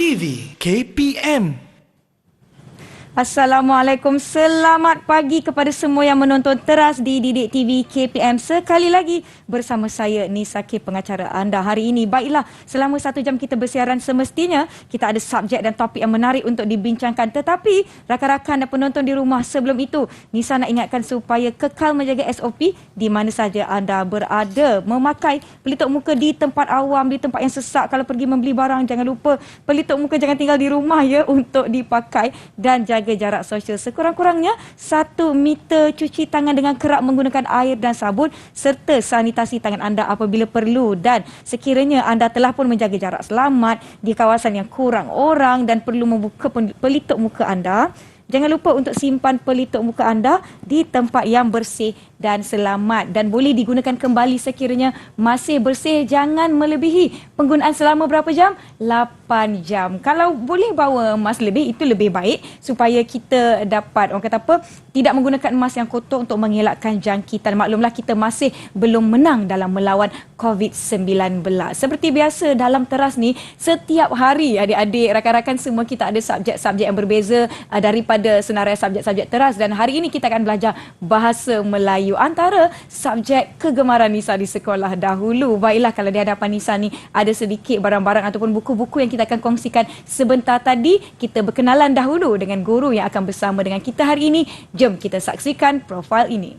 TV KPM. Assalamualaikum, selamat pagi kepada semua yang menonton teras di Didik TV KPM. Sekali lagi bersama saya Nisa K, pengacara anda hari ini. Baiklah, selama 1 jam kita bersiaran, semestinya kita ada subjek dan topik yang menarik untuk dibincangkan. Tetapi rakan-rakan dan penonton di rumah, sebelum itu Nisa nak ingatkan supaya kekal menjaga SOP di mana saja anda berada. Memakai pelitup muka di tempat awam, di tempat yang sesak. Kalau pergi membeli barang, jangan lupa pelitup muka jangan tinggal di rumah ya, untuk dipakai, dan jaga jarak sosial sekurang-kurangnya 1 meter. Cuci tangan dengan kerap menggunakan air dan sabun serta sanitasi tangan anda apabila perlu. Dan sekiranya anda telah pun menjaga jarak selamat di kawasan yang kurang orang dan perlu membuka pelitup muka anda, jangan lupa untuk simpan pelitup muka anda di tempat yang bersih dan selamat, dan boleh digunakan kembali sekiranya masih bersih. Jangan melebihi penggunaan selama berapa jam? 8 jam. Kalau boleh bawa emas lebih, itu lebih baik supaya kita dapat, orang kata apa, tidak menggunakan emas yang kotor untuk mengelakkan jangkitan. Maklumlah kita masih belum menang dalam melawan COVID-19. Seperti biasa dalam teras ni, setiap hari adik-adik, rakan-rakan semua kita ada subjek-subjek yang berbeza daripada senarai subjek-subjek teras, dan hari ini kita akan belajar bahasa Melayu, antara subjek kegemaran Nisa di sekolah dahulu. Baiklah, kalau di hadapan Nisa ni ada sedikit barang-barang ataupun buku-buku yang kita akan kongsikan sebentar tadi. Kita berkenalan dahulu dengan guru yang akan bersama dengan kita hari ini. Jom kita saksikan profil ini.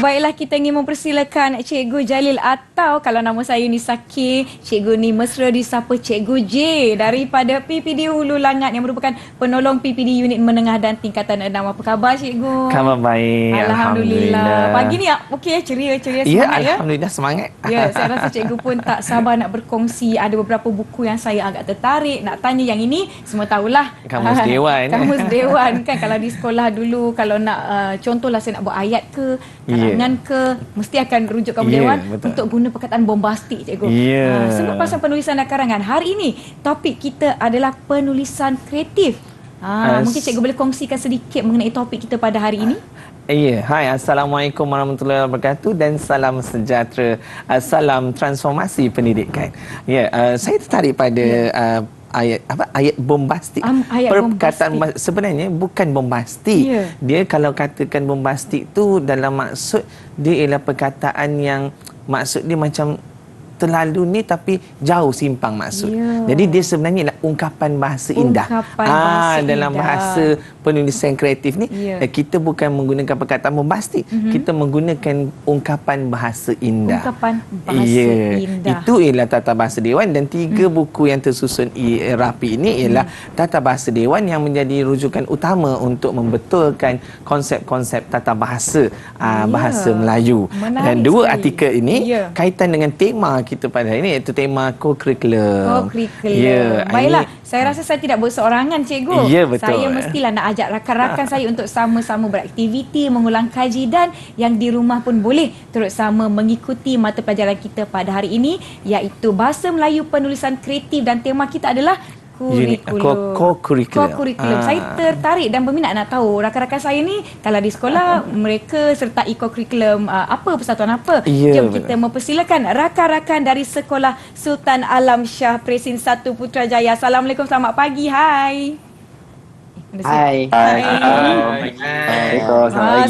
Baiklah, kita ingin mempersilakan Cikgu Jalil, atau kalau nama saya Nisa K, Cikgu ni mesra disapa Cikgu J daripada PPD Hulu Langat yang merupakan penolong PPD Unit Menengah dan Tingkatan 6. Apa khabar Cikgu? Khabar baik. Alhamdulillah. Pagi ni okey ya, ceria semangat ya? Alhamdulillah semangat. Ya, saya rasa Cikgu pun tak sabar nak berkongsi. Ada beberapa buku yang saya agak tertarik nak tanya. Yang ini semua tahulah. Kamus Dewan. Kamus Dewan kan, kalau di sekolah dulu, kalau nak contohlah saya nak buat ayat ke, karangan ke, mesti akan rujuk kamus Dewan untuk guna perkataan bombastik Cikgu. Sebut pasal penulisan dan karangan. Hari ini topik kita adalah penulisan kreatif. Mungkin Cikgu boleh kongsikan sedikit mengenai topik kita pada hari ini? Hai, Assalamualaikum warahmatullahi wabarakatuh dan salam sejahtera. Salam transformasi pendidikan. Saya tertarik pada ayat bombastik. Perkataan bombastik sebenarnya bukan bombastik. Dia kalau katakan bombastik tu dalam maksud dia ialah perkataan yang maksud dia macam terlalu ni tapi jauh simpang maksud. Jadi dia sebenarnya ialah ungkapan bahasa indah. Dalam bahasa penulisan kreatif ni kita bukan menggunakan perkataan bombastik, kita menggunakan ungkapan bahasa indah. Ungkapan bahasa indah. Itu ialah Tata Bahasa Dewan, dan 3 buku yang tersusun rapi ini ialah Tata Bahasa Dewan yang menjadi rujukan utama untuk membetulkan konsep-konsep tata bahasa bahasa Melayu. Dan 2 artikel ini kaitan dengan tema kita pada hari ini, iaitu tema co-curriculum. Baiklah, saya rasa saya tidak berseorangan Cikgu. Betul. Saya mestilah nak ajak rakan-rakan saya untuk sama-sama beraktiviti, mengulang kaji, dan yang di rumah pun boleh turut sama mengikuti mata pelajaran kita pada hari ini, iaitu Bahasa Melayu Penulisan Kreatif, dan tema kita adalah Co-curriculum. Saya tertarik dan berminat nak tahu rakan-rakan saya ni kalau di sekolah mereka sertai co-curriculum apa, persatuan apa. Jom kita mempersilakan rakan-rakan dari Sekolah Sultan Alam Shah Presin 1 Putrajaya. Assalamualaikum, selamat pagi. Hai. Hai.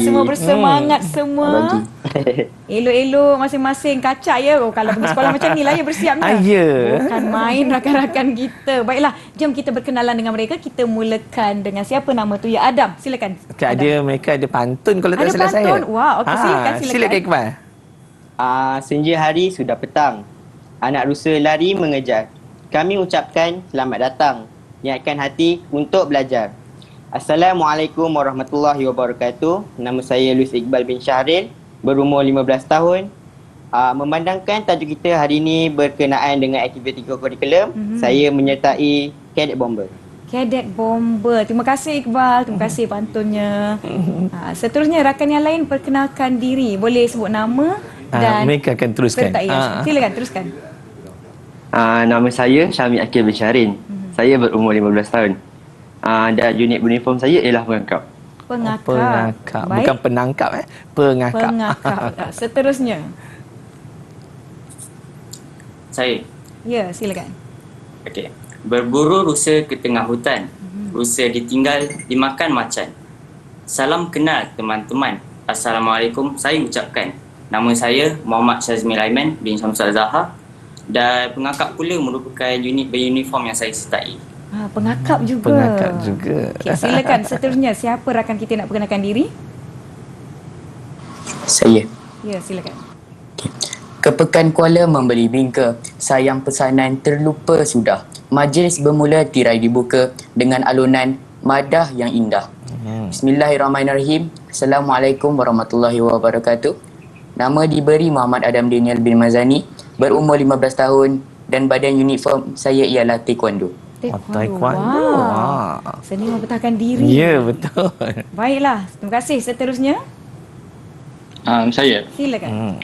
Semua bersemangat semua. Elok-elok masing-masing kacak ya. Kalau pergi sekolah macam ni lah ya, bersiapnya. Bukan main rakan-rakan kita. Baiklah, jom kita berkenalan dengan mereka. Kita mulakan dengan siapa nama tu ya? Adam, silakan. Mereka ada pantun kalau tak salah saya. Ada pantun? Wah, okey, silakan. Silakan Iqbal. Senja hari sudah petang. Anak rusa lari mengejar. Kami ucapkan selamat datang. Niatkan hati untuk belajar. Assalamualaikum warahmatullahi wabarakatuh. Nama saya Luis Iqbal bin Syahril, berumur 15 tahun. Memandangkan tajuk kita hari ini berkenaan dengan aktiviti co-curriculum, saya menyertai Cadet Bomber. Cadet Bomber. Terima kasih Iqbal, terima kasih pantunnya. Seterusnya rakan yang lain perkenalkan diri. Boleh sebut nama dan mereka akan teruskan. Silakan teruskan. Nama saya Syami Akil Bisharin. Saya berumur 15 tahun. Dan unit uniform saya ialah pengangkap. Pengangkap. Baik. Bukan penangkap Pengangkap. Seterusnya. Saya. Ya, silakan. Okey. Berburu rusa ke tengah hutan. Rusa ditinggal dimakan macan. Salam kenal teman-teman. Assalamualaikum, saya ucapkan. Nama saya Muhammad Syazmi Laiman bin Syamsul Zahar dan pengakap pula merupakan unit beruniform yang saya sertai. Pengakap juga. Pengakap juga. Okay, silakan seterusnya. Siapa rakan kita nak perkenalkan diri? Saya. Ya, silakan. Ke Pekan Kuala membeli bingka. Sayang pesanan terlupa sudah. Majlis bermula tirai dibuka dengan alunan madah yang indah. Bismillahirrahmanirrahim. Assalamualaikum warahmatullahi wabarakatuh. Nama diberi Muhammad Adam Daniel bin Mazani. Berumur 15 tahun dan badan uniform saya ialah taekwondo. Taekwondo. Wow. Seni mempertahankan diri. Ya, betul. Baiklah, terima kasih. Seterusnya, Saya. silakan.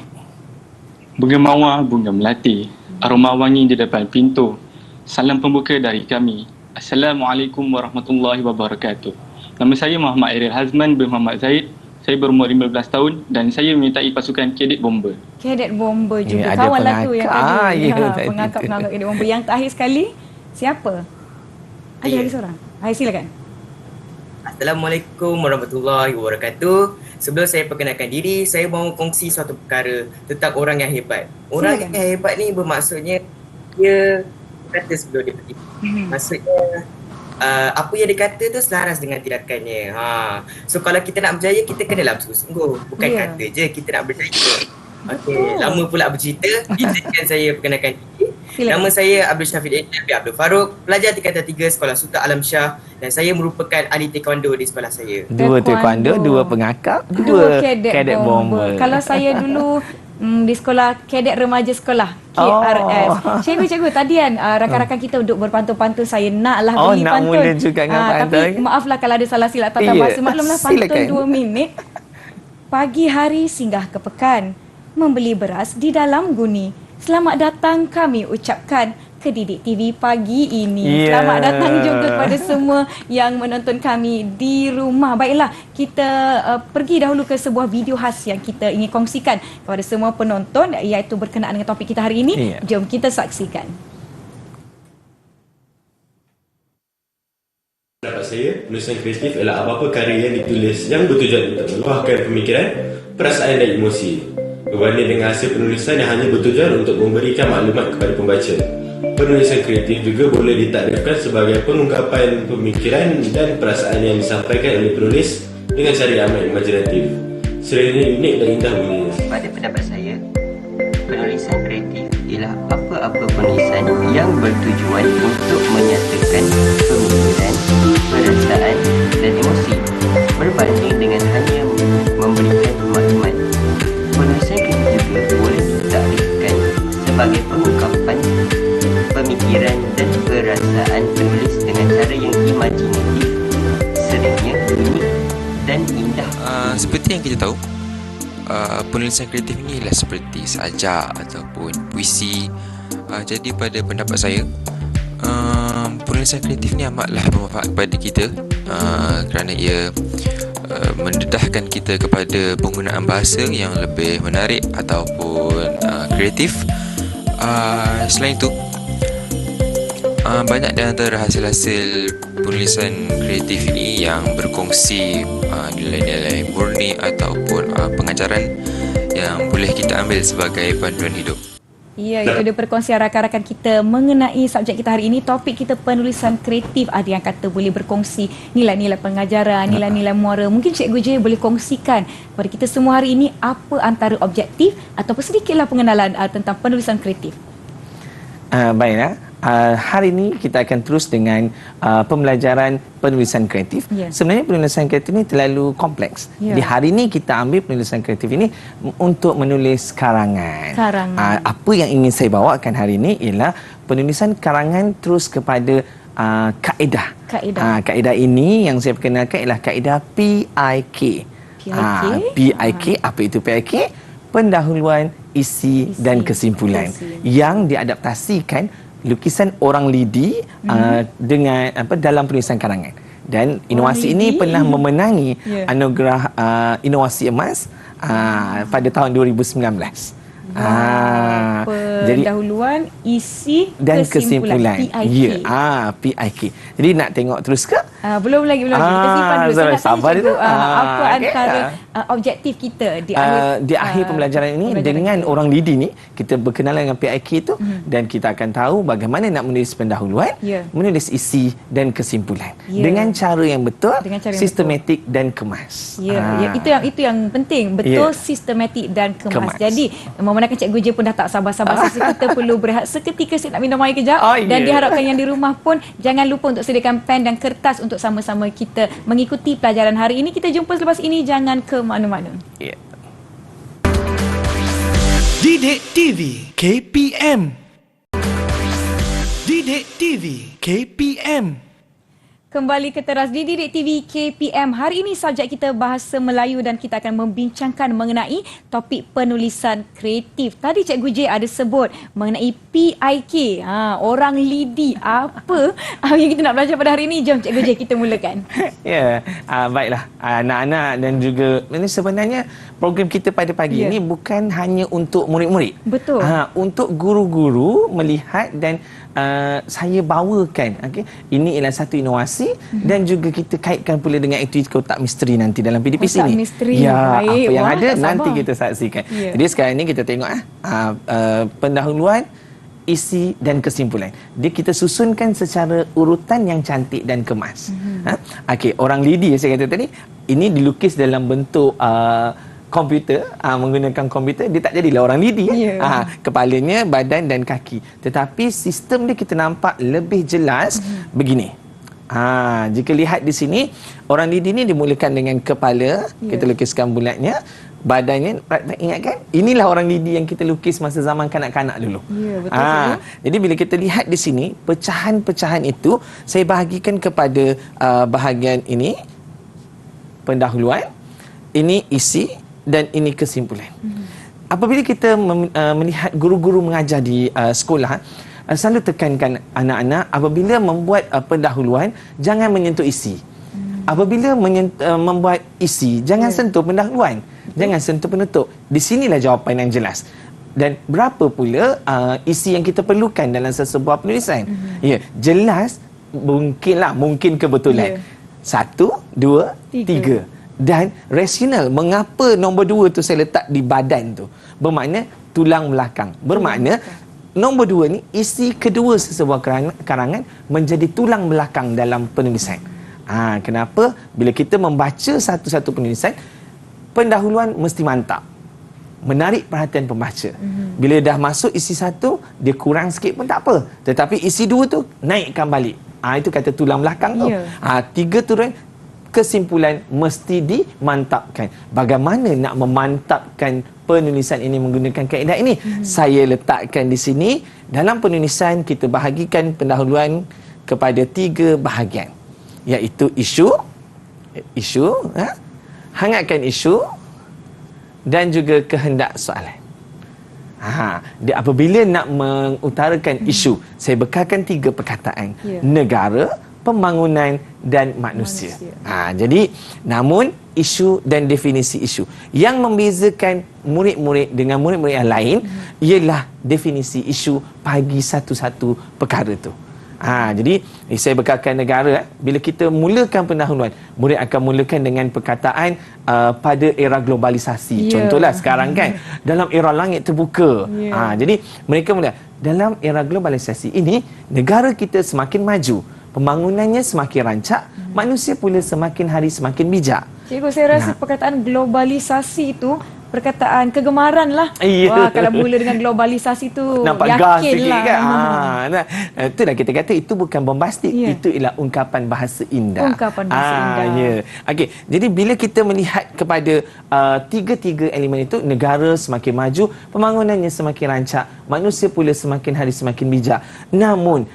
Bunga mawar, bunga melati. Aroma wangi di depan pintu. Salam pembuka dari kami. Assalamualaikum warahmatullahi wabarakatuh. Nama saya Muhammad Airil Hazman bin Muhammad Zaid. Saya berumur 15 tahun dan saya menyertai pasukan Cadet Bomber. Cadet Bomber juga. Ya, ada Kawan lah tu yang pengakap. tadi. Tadi Pengakap-pengakap Cadet Bomber. Yang terakhir sekali, siapa? Ada lagi seorang. Hai, silakan. Assalamualaikum warahmatullahi wabarakatuh. Sebelum saya perkenalkan diri, saya mahu kongsi suatu perkara tentang orang yang hebat. Orang Silakan. yang hebat ni bermaksudnya dia kata sebelum dia pergi. Maksudnya apa yang dia kata tu selaras dengan tindakannya. So kalau kita nak berjaya, kita kenalah bersungguh-sungguh. Bukan Ya. kata je kita nak berjaya. Okey, lama pula bercerita. Izinkan saya perkenalkan diri. Silakan. Nama saya Abdul Syafiq bin Abdul Farouk, pelajar tingkatan 3 Sekolah Sultan Alam Shah dan saya merupakan ahli taekwondo di sekolah saya. Dua taekwondo, dua pengakap, dua cadet bomber. Kalau saya dulu di sekolah kadet remaja sekolah KRS. Cikgu-cikgu tadi kan rakan-rakan kita duduk berpantun-pantun, saya naklah beli nak pantun. mula juga dengan pantun. Tapi maaflah kalau ada salah silap tata Ya, bahasa. Maklumlah pantun silakan. 2 minit. Pagi hari singgah ke pekan, membeli beras di dalam guni. Selamat datang kami ucapkan ke Didik TV pagi ini. Ya. Selamat datang juga kepada semua yang menonton kami di rumah. Baiklah, kita pergi dahulu ke sebuah video khas yang kita ingin kongsikan kepada semua penonton, iaitu berkenaan dengan topik kita hari ini. Ya. Jom kita saksikan. Pendapat saya, penulisan kreatif adalah apa-apa karya yang ditulis yang bertujuan untuk meluahkan pemikiran, perasaan dan emosi. Berbanding dengan hasil penulisan yang hanya bertujuan untuk memberikan maklumat kepada pembaca. Penulisan kreatif juga boleh ditakdirkan sebagai pengungkapan pemikiran dan perasaan yang disampaikan oleh penulis dengan cara yang amat imajinatif. Seraya unik dan indah bunyinya. Pada pendapat saya, penulisan kreatif ialah apa-apa penulisan yang bertujuan untuk menyatakan pemikiran, perasaan dan emosi berbanding dengan hanya memberikan maklumat. Penulisan kreatif juga boleh ditakdirkan sebagai pengungkapan pemikiran dan perasaan penulis dengan cara yang imajinatif, seraya unik dan indah. Seperti yang kita tahu, penulisan kreatif ni ialah seperti sajak ataupun puisi. Jadi pada pendapat saya, penulisan kreatif ni amatlah bermanfaat kepada kita kerana ia mendedahkan kita kepada penggunaan bahasa yang lebih menarik ataupun kreatif. Selain itu, banyak di antara hasil-hasil penulisan kreatif ini yang berkongsi nilai-nilai murni ataupun pengajaran yang boleh kita ambil sebagai panduan hidup. Ya, itu dia perkongsian rakan-rakan kita mengenai subjek kita hari ini. Topik kita penulisan kreatif. Ada yang kata boleh berkongsi nilai-nilai pengajaran, nilai-nilai muara. Mungkin Cikgu J boleh kongsikan kepada kita semua hari ini apa antara objektif ataupun sedikitlah pengenalan tentang penulisan kreatif. Baiklah. Hari ini kita akan terus dengan pembelajaran penulisan kreatif. Ya. Sebenarnya penulisan kreatif ini terlalu kompleks. Ya. Di hari ini kita ambil penulisan kreatif ini untuk menulis karangan. Karangan. Apa yang ingin saya bawakan hari ini ialah penulisan karangan terus kepada kaedah. Kaedah. Kaedah ini yang saya perkenalkan ialah kaedah PIK. PIK, apa itu PIK? Pendahuluan, isi dan kesimpulan. Yang diadaptasikan lukisan orang lidi dengan dalam penulisan karangan. Dan inovasi ini pernah memenangi anugerah inovasi emas pada tahun 2019. Pendahuluan, isi dan kesimpulan. PIK. PIK. Jadi nak tengok terus ke? Belum lagi. Kita simpan dulu. Saya nak sabar tanya dulu. apa antara objektif kita di akhir pembelajaran ini dengan orang lidi ni, kita berkenalan dengan PIK itu dan kita akan tahu bagaimana nak menulis pendahuluan, menulis isi dan kesimpulan dengan cara yang betul, sistematik dan kemas. Itu yang penting, betul, sistematik dan kemas. Jadi memandangkan Cikgu J pun dah tak sabar-sabar, kita perlu berehat seketika. Saya nak minum air kejap. Dan diharapkan yang di rumah pun jangan lupa untuk sediakan pen dan kertas untuk sama-sama kita mengikuti pelajaran hari ini. Kita jumpa selepas ini, jangan ke mana-mana. Didik TV KPM. Didik TV KPM. Kembali ke teras di Didik TV KPM. Hari ini subjek kita bahasa Melayu dan kita akan membincangkan mengenai topik penulisan kreatif. Tadi Cikgu J ada sebut mengenai PIK. Orang lidi. Apa yang kita nak belajar pada hari ini? Jom Cikgu J kita mulakan. Baiklah. Anak-anak dan juga ini sebenarnya program kita pada pagi ini bukan hanya untuk murid-murid. Betul. Untuk guru-guru melihat dan saya bawakan ini ialah satu inovasi dan juga kita kaitkan pula dengan aktiviti kotak misteri nanti dalam PDPC ni. Misteri. Apa yang ada nanti kita saksikan. Jadi sekarang ni kita tengok pendahuluan, isi dan kesimpulan. Kita susunkan secara urutan yang cantik dan kemas. Orang lidi saya kata tadi, ini dilukis dalam bentuk komputer, menggunakan komputer, dia tak jadilah orang lidi. Kepalanya, badan dan kaki. Tetapi sistem dia kita nampak lebih jelas begini. Jika lihat di sini, orang lidi ni dimulakan dengan kepala, kita lukiskan bulatnya, badannya, ingatkan, inilah orang lidi yang kita lukis masa zaman kanak-kanak dulu. Betul. Jadi bila kita lihat di sini, pecahan-pecahan itu saya bahagikan kepada bahagian ini pendahuluan, ini isi dan ini kesimpulan. Apabila kita melihat guru-guru mengajar di sekolah, selalu tekankan anak-anak apabila membuat pendahuluan, jangan menyentuh isi. Apabila membuat isi, jangan sentuh pendahuluan. Jangan sentuh penutup. Di sinilah jawapan yang jelas. Dan berapa pula isi yang kita perlukan dalam sesebuah penulisan? Jelas, mungkin kebetulan. 1, 2, 3. Dan rasional, mengapa nombor 2 tu saya letak di badan tu? Bermakna tulang belakang. Bermakna nombor 2 ni, isi kedua sesebuah karangan menjadi tulang belakang dalam penulisan. Kenapa? Bila kita membaca satu-satu penulisan, pendahuluan mesti mantap, menarik perhatian pembaca. Bila dah masuk isi 1, dia kurang sikit pun tak apa. Tetapi isi 2 tu naikkan balik. Itu kata tulang belakang tu. 3 turun, kesimpulan mesti dimantapkan. Bagaimana nak memantapkan penulisan ini menggunakan kaedah ini? Saya letakkan di sini. Dalam penulisan kita bahagikan pendahuluan kepada 3 bahagian, iaitu isu, hangatkan isu dan juga kehendak soalan. Apabila nak mengutarakan isu, saya bekalkan 3 perkataan. Negara, pembangunan dan manusia. Jadi namun isu dan definisi isu yang membezakan murid-murid dengan murid-murid yang lain ialah definisi isu bagi satu-satu perkara tu. Jadi saya bekalkan negara. Bila kita mulakan pendahuluan, murid akan mulakan dengan perkataan pada era globalisasi. Contohlah sekarang kan, dalam era langit terbuka. Jadi mereka mula dalam era globalisasi ini, negara kita semakin maju, pembangunannya semakin rancak, manusia pula semakin hari semakin bijak. Cikgu, saya rasa perkataan globalisasi itu perkataan kegemaran lah. Wah, kalau mula dengan globalisasi tu nampak gas sikit kan. Itulah kita kata itu bukan bombastik, itu ialah ungkapan bahasa indah. Ungkapan bahasa indah. Okey, jadi bila kita melihat kepada tiga-tiga elemen itu, negara semakin maju, pembangunannya semakin rancak, manusia pula semakin hari semakin bijak. Namun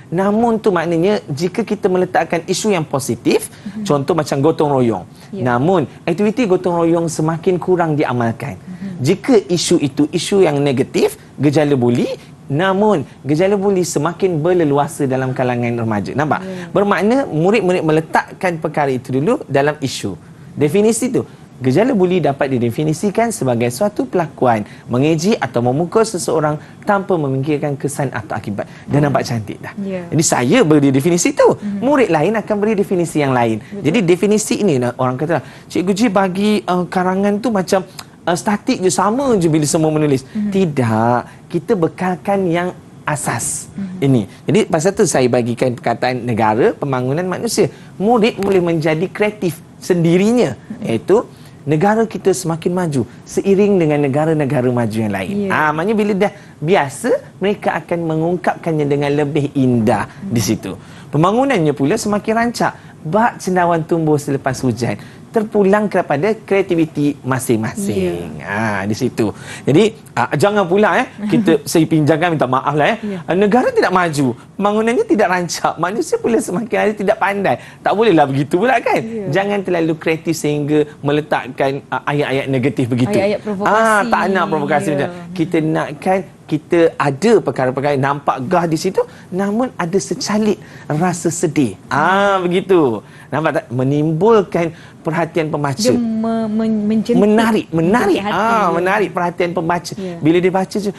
tu maknanya jika kita meletakkan isu yang positif, contoh macam gotong royong. Namun aktiviti gotong royong semakin kurang diamalkan. Jika isu itu isu yang negatif, gejala buli, namun gejala buli semakin berleluasa dalam kalangan remaja. Nampak? Bermakna murid-murid meletakkan perkara itu dulu dalam isu. Definisi tu, gejala buli dapat didefinisikan sebagai suatu pelakuan mengeji atau memukul seseorang tanpa memikirkan kesan atau akibat. Dah nampak cantik dah. Jadi saya beri definisi tu, murid lain akan beri definisi yang lain. Jadi definisi ini orang kata, Cikgu Ji bagi karangan tu macam statik je, sama je bila semua menulis. Tidak, kita bekalkan yang asas ini. Jadi pasal tu saya bagikan perkataan negara, pembangunan manusia. Murid boleh menjadi kreatif sendirinya, iaitu negara kita semakin maju seiring dengan negara-negara maju yang lain. Maknanya bila dah biasa, mereka akan mengungkapkannya dengan lebih indah di situ. Pembangunannya pula semakin rancak. Bak cendawan tumbuh selepas hujan, terpulang kepada kreativiti masing-masing. Di situ. Jadi jangan pula kita saya pinjamkan, minta maaf lah negara tidak maju, pembangunannya tidak rancak, manusia pula semakin hari tidak pandai. Tak bolehlah begitu pula kan. Jangan terlalu kreatif sehingga meletakkan ayat-ayat negatif begitu. Ayat-ayat provokasi. Tak nak provokasi macam. Kita nakkan kita ada perkara-perkara nampak gah di situ, namun ada secalik rasa sedih. Begitu. Nampak tak? Menimbulkan perhatian pembaca. Dia menarik. hati, Menarik perhatian pembaca. Bila dia baca je,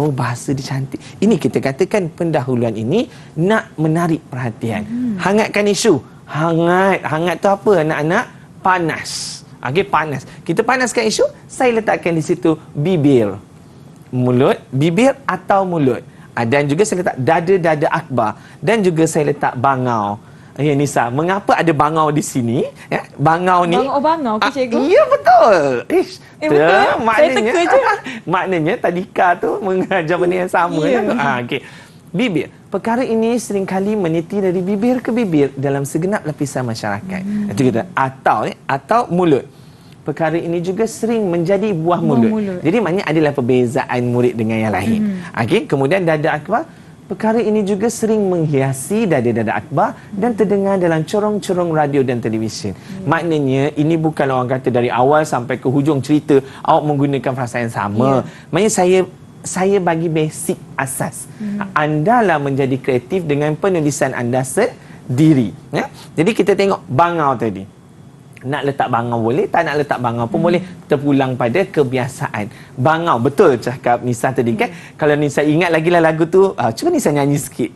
bahasa dia cantik. Ini kita katakan pendahuluan ini nak menarik perhatian. Hangatkan isu. Hangat tu apa anak-anak? Panas. Panas. Kita panaskan isu, saya letakkan di situ bibir. Mulut, bibir atau mulut. Dan juga saya letak dada-dada akbar. Dan juga saya letak bangau. Ya Nisa, mengapa ada bangau di sini? Bangau ni. Bangau ke cikgu? Ya betul. Betul. Saya teka je. Maknanya tadika tu mengajar benda yang sama. Bibir. Perkara ini seringkali meniti dari bibir ke bibir dalam segenap lapisan masyarakat. Itu kita. Atau mulut. Perkara ini juga sering menjadi buah mulut. Jadi maknanya adalah perbezaan murid dengan yang lain. Kemudian dada akbar. Perkara ini juga sering menghiasi dada-dada akbar dan terdengar dalam corong-corong radio dan televisyen. Maknanya ini bukan orang kata dari awal sampai ke hujung cerita awak menggunakan frasa yang sama. Maknanya saya bagi basic asas. Anda lah menjadi kreatif dengan penulisan anda sendiri. Jadi kita tengok bangau tadi. Nak letak bangau boleh, tak nak letak bangau pun boleh. Terpulang pada kebiasaan. Bangau, betul cakap Nisa tadi kan. Kalau Nisa ingat lagi lah lagu tu, cuba Nisa nyanyi sikit.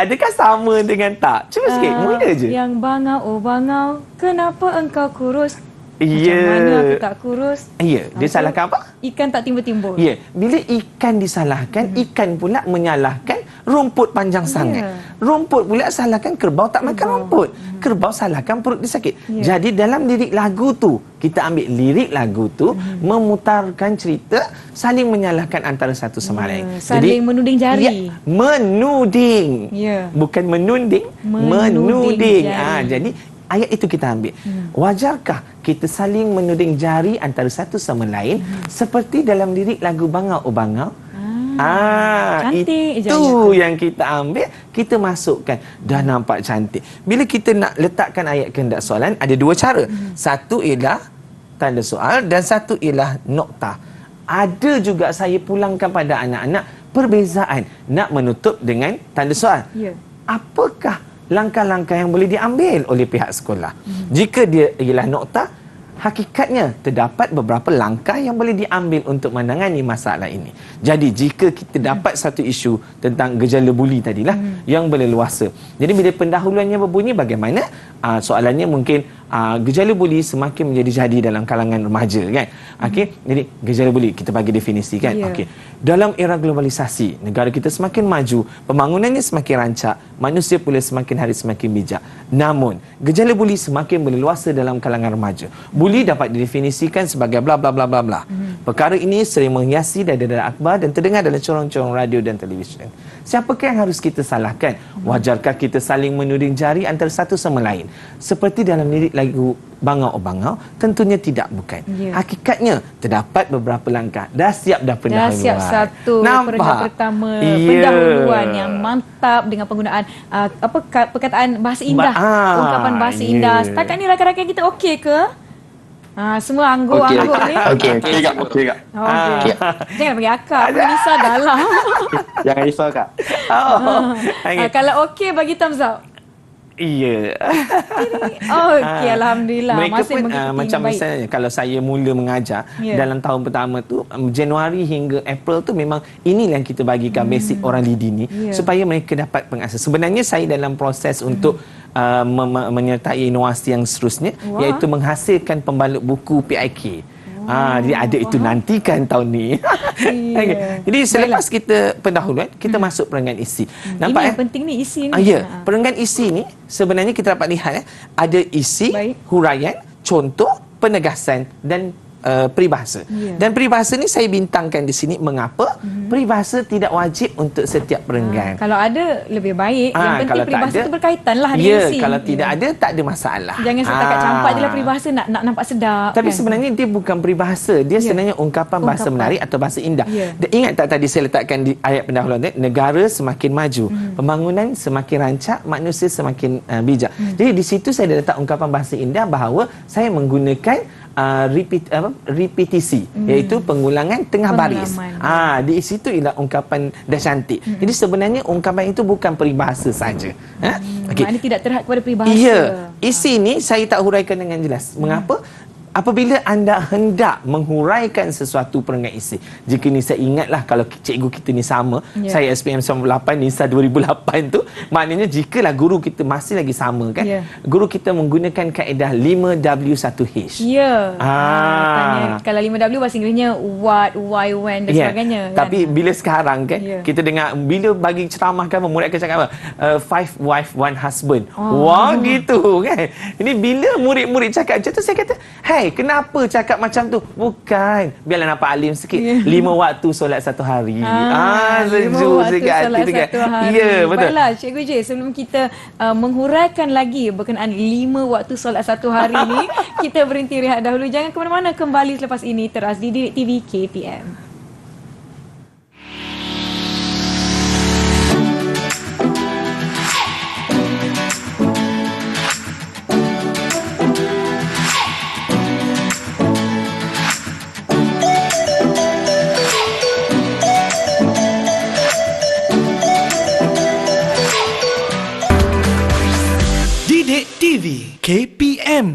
Adakah sama dengan tak? Cuba sikit, mula je. Yang bangau, oh bangau, kenapa engkau kurus? Macam mana aku tak kurus? Dia salahkan apa? Ikan tak timbul-timbul. Bila ikan disalahkan, ikan pula menyalahkan rumput panjang sangat. Rumput pula salahkan kerbau tak makan rumput. Kerbau salahkan perut dia sakit. Jadi dalam lirik lagu tu, kita ambil lirik lagu tu, memutarkan cerita saling menyalahkan antara satu sama lain. Saling menuding jari. Menuding. Bukan menunding. Menuding. Jadi ayat itu kita ambil. Wajarkah kita saling menuding jari antara satu sama lain seperti dalam lirik lagu Bangau O Bangau? Cantik itu yang kita ambil, kita masukkan. Dah nampak cantik. Bila kita nak letakkan ayat kehendak soalan, ada dua cara. Satu ialah tanda soal dan satu ialah noktah. Ada juga saya pulangkan pada anak-anak perbezaan nak menutup dengan tanda soal. Apakah langkah-langkah yang boleh diambil oleh pihak sekolah? Jika dia ialah noktah, hakikatnya terdapat beberapa langkah yang boleh diambil untuk menangani masalah ini. Jadi jika kita dapat satu isu tentang gejala buli tadilah yang berleluasa. Jadi bila pendahuluannya berbunyi bagaimana? Soalannya mungkin gejala buli semakin menjadi jadi dalam kalangan remaja kan. Jadi gejala buli kita bagi definisi kan. Dalam era globalisasi, negara kita semakin maju, pembangunannya semakin rancak, manusia pula semakin hari semakin bijak. Namun, gejala buli semakin berleluasa dalam kalangan remaja. Buli dapat didefinisikan sebagai bla bla bla bla bla. Perkara ini sering menghiasi dada-dada akbar dan terdengar dalam corong-corong radio dan televisyen. siapakah yang harus kita salahkan? Wajarkah kita saling menuding jari antara satu sama lain? Seperti dalam lirik lagu Bangau Bangau, tentunya tidak, bukan. Hakikatnya terdapat beberapa langkah. Dah siap dah pendahuluan. Dah siap satu peringkat pertama, pendahuluan yang mantap dengan penggunaan perkataan bahasa indah, ungkapan bahasa indah. Setakat ni rakan-rakan kita okey ke? Semua anggur-anggur ni. Okey kak. Okey. Jangan bagi akak, Melissa dah lah. Jangan risau Kak. Kalau okey bagi thumbs up. Ya. Okey, alhamdulillah. Mereka masih pun mengikuti macam baik. misalnya kalau saya mula mengajar dalam tahun pertama tu, Januari hingga April tu memang inilah yang kita bagikan basic orang lidi ni supaya mereka dapat pengasuh. Sebenarnya saya dalam proses untuk menyertai inovasi yang seterusnya, iaitu menghasilkan pembalut buku PIK. Jadi ada itu, nantikan tahun ni. Jadi selepas kita pendahuluan, kita masuk perenggan isi. Ini Nampak yang penting ni, isi ni. Perenggan isi ni sebenarnya kita dapat lihat ada isi, huraian, contoh, penegasan dan peribahasa. Dan peribahasa ni saya bintangkan di sini. Mengapa? Peribahasa tidak wajib untuk setiap perenggan. Kalau ada lebih baik. Yang penting peribahasa itu berkaitan lah dengan isi. Kalau tidak ada, tak ada masalah. Jangan setakat campak je lah peribahasa nak nampak sedap. Tapi sebenarnya dia bukan peribahasa. Dia sebenarnya ungkapan bahasa menarik atau bahasa indah. Dan ingat tak tadi saya letakkan di ayat pendahuluan ni, negara semakin maju, pembangunan semakin rancak, manusia semakin bijak. Jadi di situ saya dah letak ungkapan bahasa indah bahawa saya menggunakan repetisi, iaitu pengulangan tengah baris. Di situ ialah ungkapan dah cantik. Jadi sebenarnya ungkapan itu bukan peribahasa saja. Maknanya tidak terhad kepada peribahasa. Ya, isi ni saya tak huraikan dengan jelas. Mengapa? Apabila anda hendak menghuraikan sesuatu perenggan isi, jika ni saya ingatlah kalau cikgu kita ni sama, saya SPM 98, Nisa 2008 tu, maknanya jikalah guru kita masih lagi sama kan, guru kita menggunakan kaedah 5W1H. Tanya, kalau 5W bahasa Inggerisnya what, why, when dan sebagainya. Tapi kan? bila sekarang kan, kita dengar bila bagi ceramah kan, murid akan cakap apa? 5 wife, 1 husband. Wah gitu kan. Ini bila murid-murid cakap macam tu, saya kata, hey, kenapa cakap macam tu? Bukan. Biarlah nampak alim sikit. 5 waktu solat satu hari. Sejuk sikit hati tu kan. Ya, betul. Baiklah, Cikgu J, sebelum kita menghuraikan lagi berkenaan 5 waktu solat satu hari ni, kita berhenti rehat dahulu. Jangan ke mana-mana, kembali selepas ini teras di Didik TV KPM. Didik TV KPM.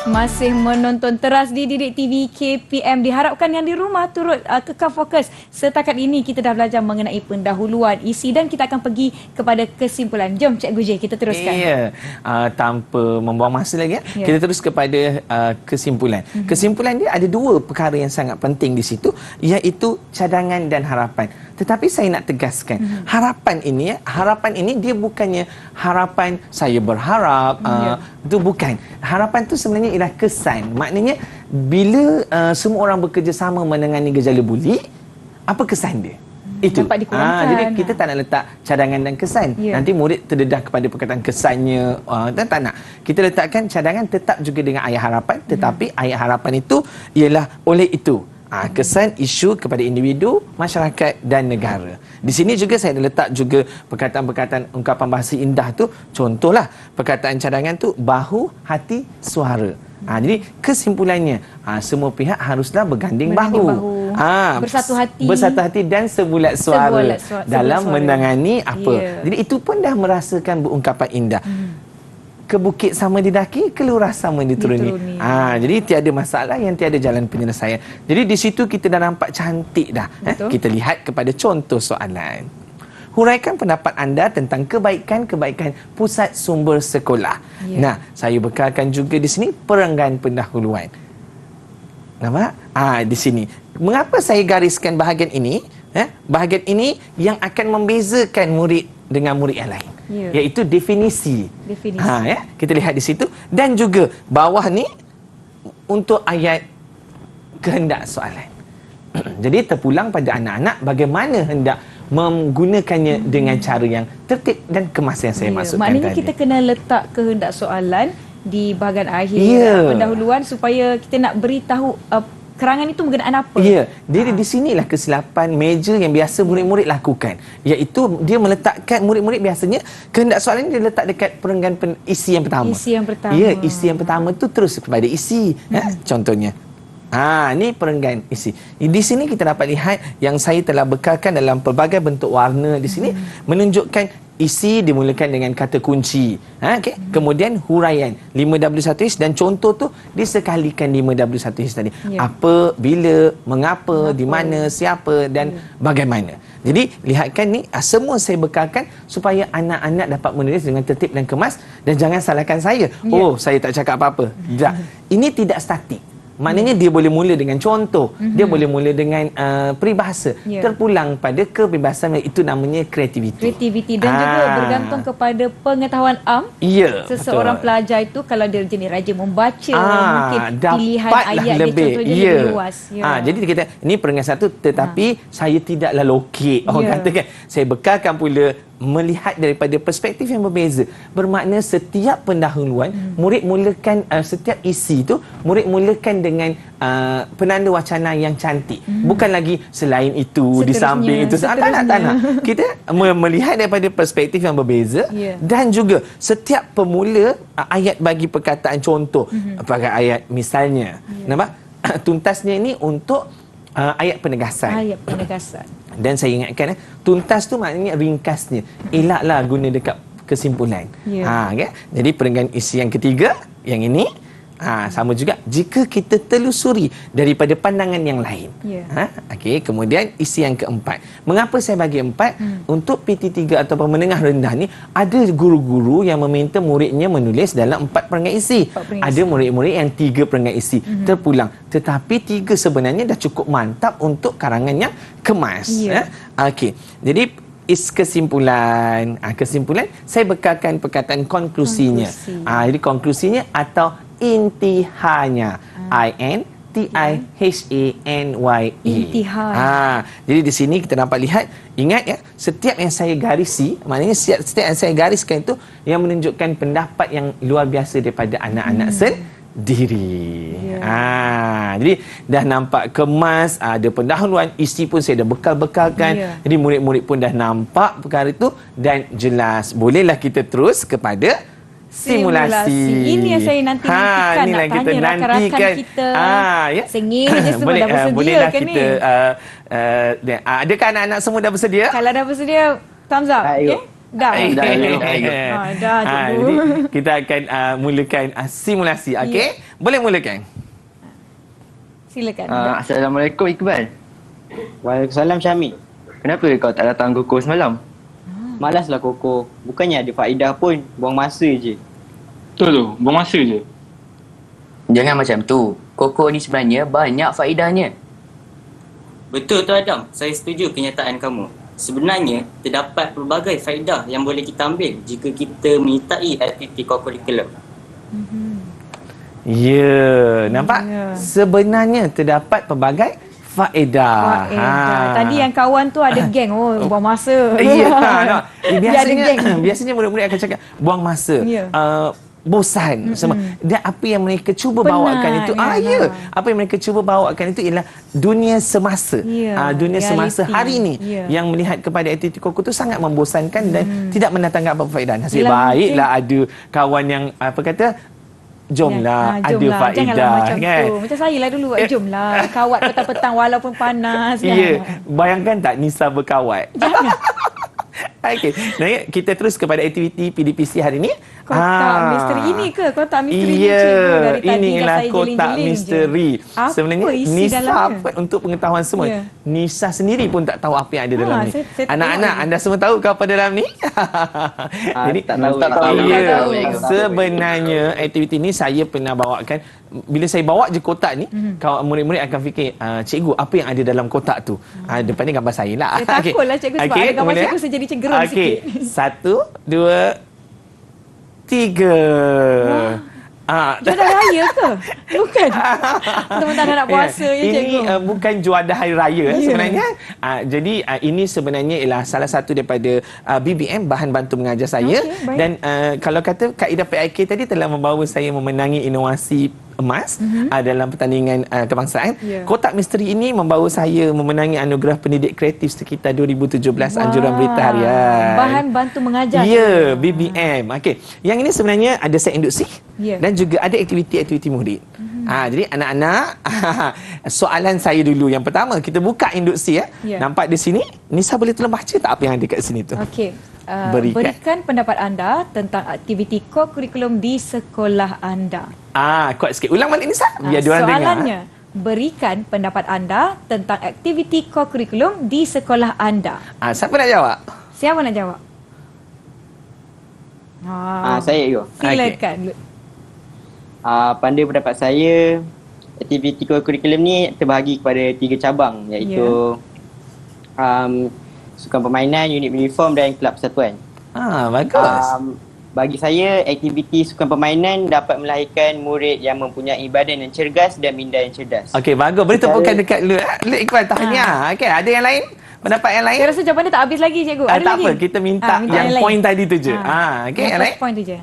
Masih menonton teras di Didik TV KPM. Diharapkan yang di rumah turut kekal fokus. Setakat ini kita dah belajar mengenai pendahuluan, isi dan kita akan pergi kepada kesimpulan. Jom Cikgu J, kita teruskan. Tanpa membuang masa lagi kita terus kepada kesimpulan. Kesimpulan dia ada dua perkara yang sangat penting di situ, iaitu cadangan dan harapan. Tetapi saya nak tegaskan, harapan ini dia bukannya harapan saya berharap, itu bukan. Harapan tu sebenarnya ialah kesan. Maknanya bila semua orang bekerjasama menangani gejala buli, apa kesan dia? Itu. Jadi kita tak nak letak cadangan dan kesan. Nanti murid terdedah kepada perkataan kesannya, dan tak nak. Kita letakkan cadangan tetap juga dengan ayat harapan, tetapi ayat harapan itu ialah oleh itu. Kesan isu kepada individu, masyarakat dan negara. Di sini juga saya letak juga perkataan-perkataan ungkapan bahasa indah tu. Contohlah perkataan cadangan tu, bahu, hati, suara. Jadi kesimpulannya, semua pihak haruslah berganding bahu. Bersatu hati dan sebulat suara dalam menangani apa. Jadi itu pun dah merasakan berungkapan indah. Ke bukit sama didaki, ke lurah sama dituruni. Jadi tiada masalah yang tiada jalan penyelesaian. Jadi di situ kita dah nampak cantik dah. Kita lihat kepada contoh soalan. huraikan pendapat anda tentang kebaikan-kebaikan pusat sumber sekolah. Nah, saya bekalkan juga di sini perenggan pendahuluan. Nampak? Di sini. Mengapa saya gariskan bahagian ini? Bahagian ini yang akan membezakan murid dengan murid yang lain. Iaitu definisi. Kita lihat di situ. Dan juga bawah ni untuk ayat kehendak soalan. Jadi terpulang pada anak-anak bagaimana hendak menggunakannya dengan cara yang tertib dan kemas yang saya maksudkan maknanya tadi. kita kena letak kehendak soalan di bahagian akhir pendahuluan supaya kita nak beritahu kerangan itu berkenaan apa. Jadi di sinilah kesilapan meja yang biasa murid-murid lakukan, iaitu dia meletakkan, murid-murid biasanya kehendak soalan dia letak dekat perenggan isi yang pertama. Isi yang pertama tu terus kepada isi. Contohnya ni perenggan isi. Di sini kita dapat lihat yang saya telah bekalkan dalam pelbagai bentuk warna di sini menunjukkan isi dimulakan dengan kata kunci. Kemudian huraian 5W1H dan contoh tu disekalikan 5W1H tadi. Apa, bila, mengapa, di mana, siapa dan bagaimana. Jadi lihatkan ni semua saya bekalkan supaya anak-anak dapat menulis dengan tertib dan kemas dan jangan salahkan saya. Saya tak cakap apa-apa. Tak. Ini tidak statik. Maknanya dia boleh mula dengan contoh, dia boleh mula dengan peribahasa, terpulang pada kebebasan, itu namanya kreativiti. Dan juga bergantung kepada pengetahuan seseorang pelajar itu. Kalau dia jenis rajin membaca, mungkin pilihan ayat lebih. dia contohnya lebih luas. Jadi kita ini perenggan satu, tetapi saya tidaklah lokek. Orang kata kan, saya bekalkan pula melihat daripada perspektif yang berbeza. Bermakna setiap pendahuluan murid mulakan setiap isi tu murid mulakan dengan penanda wacana yang cantik. Bukan lagi selain itu, di samping itu. Tak nak. Kita melihat daripada perspektif yang berbeza dan juga setiap pemula ayat bagi perkataan contoh. Pakai ayat misalnya. Nampak? Tuntasnya ini untuk ayat penegasan. Dan saya ingatkan tuntas tu maknanya ringkasnya. Elaklah guna dekat kesimpulan. Jadi perenggan isi yang ketiga, yang ini sama juga jika kita telusuri daripada pandangan yang lain. Kemudian isi yang keempat. Mengapa saya bagi 4? Untuk PT3 atau menengah rendah ni ada guru-guru yang meminta muridnya menulis dalam 4 perenggan isi. Ada murid-murid yang 3 perenggan isi terpulang. Tetapi 3 sebenarnya dah cukup mantap untuk karangan yang kemas. Jadi kesimpulan saya bekalkan perkataan konklusinya. Jadi konklusinya atau intihanya. INTIHANYE. Jadi di sini kita dapat lihat, ingat ya, setiap yang saya garisi, maknanya setiap yang saya gariskan itu yang menunjukkan pendapat yang luar biasa daripada anak-anak sendiri. Jadi dah nampak kemas, ada pendahuluan, isi pun saya dah bekal-bekalkan. Jadi murid-murid pun dah nampak perkara itu dan jelas. Bolehlah kita terus kepada simulasi. Ini yang saya nantikan nak tanya rakan-rakan kita. Sengih je semua dah bersedia bolehlah ke kita, ni? adakah anak-anak semua dah bersedia? Kalau dah bersedia, thumbs up. Dah. Jadi kita akan mulakan simulasi. Boleh mulakan? Silakan. Assalamualaikum Iqbal. Waalaikumsalam Syamil. Kenapa kau tak datang Koko semalam? Malaslah Koko. Bukannya ada faedah pun. Buang masa je. Betul tu, buang masa je. Jangan macam tu. Koko ni sebenarnya banyak faedahnya. Betul tu Adam, saya setuju kenyataan kamu. Sebenarnya, terdapat pelbagai faedah yang boleh kita ambil jika kita menyertai aktiviti co-curriculum. Nampak? Sebenarnya terdapat pelbagai faedah. Tadi yang kawan tu ada geng. Buang masa. Biasanya murid-murid akan cakap buang masa. Bosan semua. Dan apa yang mereka cuba bawakan itu apa yang mereka cuba bawakan itu ialah dunia semasa. Dunia semasa hari ini yang melihat kepada aktiviti Koko tu sangat membosankan dan tidak mendatangkan apa-apa faedah. Nasib baiklah ada kawan yang jomlah, ada faedah. Janganlah macam tu. Macam saya lah dulu. Jomlah, kawat petang-petang walaupun panas. Bayangkan tak Nisa berkawat? Jangan. Okey. Nah, kita terus kepada aktiviti PDPC hari ini. Kotak misteri ini ke? Kotak misteri ni Ya, cikgu? Dari tadi dah inilah saya kotak jeling-jeling misteri. je. Apa Sebenarnya isi Nisa dalamnya? untuk pengetahuan semua. Ya. Nisa sendiri pun tak tahu apa yang ada dalam ni. saya tak Anak-anak, tahu. anda semua tahu ke apa dalam ni? Jadi tak tahu. Ya, Tak tahu. sebenarnya aktiviti ni saya pernah bawakan. Bila saya bawa je kotak ni, kawan murid-murid akan fikir, cikgu apa yang ada dalam kotak tu? Depan ni gambar saya lah. Ya, takutlah cikgu sebab ada gambar cikgu saya jadi cenderung sikit. 1, 2, 3. Juadah raya ke? Bukan. Teman-teman nak puasa ya cikgu. Ini bukan juadah hari raya sebenarnya. Jadi ini sebenarnya ialah salah satu daripada BBM, bahan bantu mengajar saya. Okey, baik. Dan kalau kata kaedah PIK tadi telah membawa saya memenangi inovasi emas dalam pertandingan kebangsaan. Kotak misteri ini membawa saya memenangi anugerah pendidik kreatif sekitar 2017 anjuran berita harian. Bahan bantu mengajar. Ya, BBM. Okey. Yang ini sebenarnya ada set induksi dan juga ada aktiviti-aktiviti murid. Jadi anak-anak, soalan saya dulu. Yang pertama, kita buka induksi Nampak di sini, Nisa boleh tolong baca tak apa yang ada kat sini tu? Okey. Berikan pendapat anda tentang aktiviti co-kurikulum di sekolah anda. Kuat sikit. Ulang balik Nisa, biar diorang dengar. Soalannya, berikan pendapat anda tentang aktiviti co-kurikulum di sekolah anda. Siapa nak jawab? Siapa nak jawab? Saya juga. Silakan. Pada pendapat saya, aktiviti kurikulum ni terbahagi kepada 3 cabang, iaitu sukan permainan, unit uniform dan kelab persatuan. Bagus. Bagi saya, aktiviti sukan permainan dapat melahirkan murid yang mempunyai badan yang cergas dan minda yang cerdas. Okey, bagus. Boleh tepukan dekat lu. Lu Iqbal, tahniah. Okey, ada yang lain? Pendapat yang lain? Saya rasa jawapan dia tak habis lagi cikgu. Ada tak lagi? apa, kita minta yang poin tadi tu je. Okey, yang lain? Poin tu je.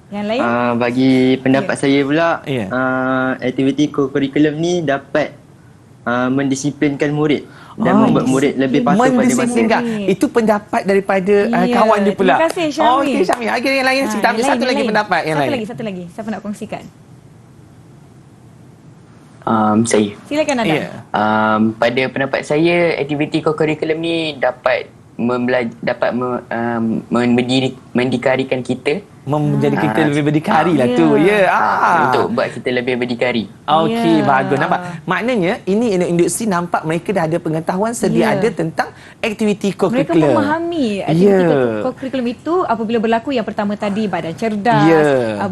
Yang lain? Bagi pendapat saya pula, aktiviti kurikulum ni dapat mendisiplinkan murid dan membuat murid lebih patuh pada masa. Itu pendapat daripada kawan dia pula. Terima kasih Syamil. Okey, Syamil. Okey, yang lain kita ambil satu lagi pendapat yang lain. Satu lagi. Siapa nak kongsikan? Saya. Silakan anda. Pada pendapat saya, aktiviti co-curriculum ni dapat mendikarikan kita, menjadi kita lebih berdikari lah tu. untuk buat kita lebih berdikari. Okey, bagus. Nampak? Maknanya ini industri nampak mereka dah ada pengetahuan sedia ada tentang aktiviti Mereka co-curriculum. memahami aktiviti co-curriculum itu apabila berlaku yang pertama tadi, badan cerdas,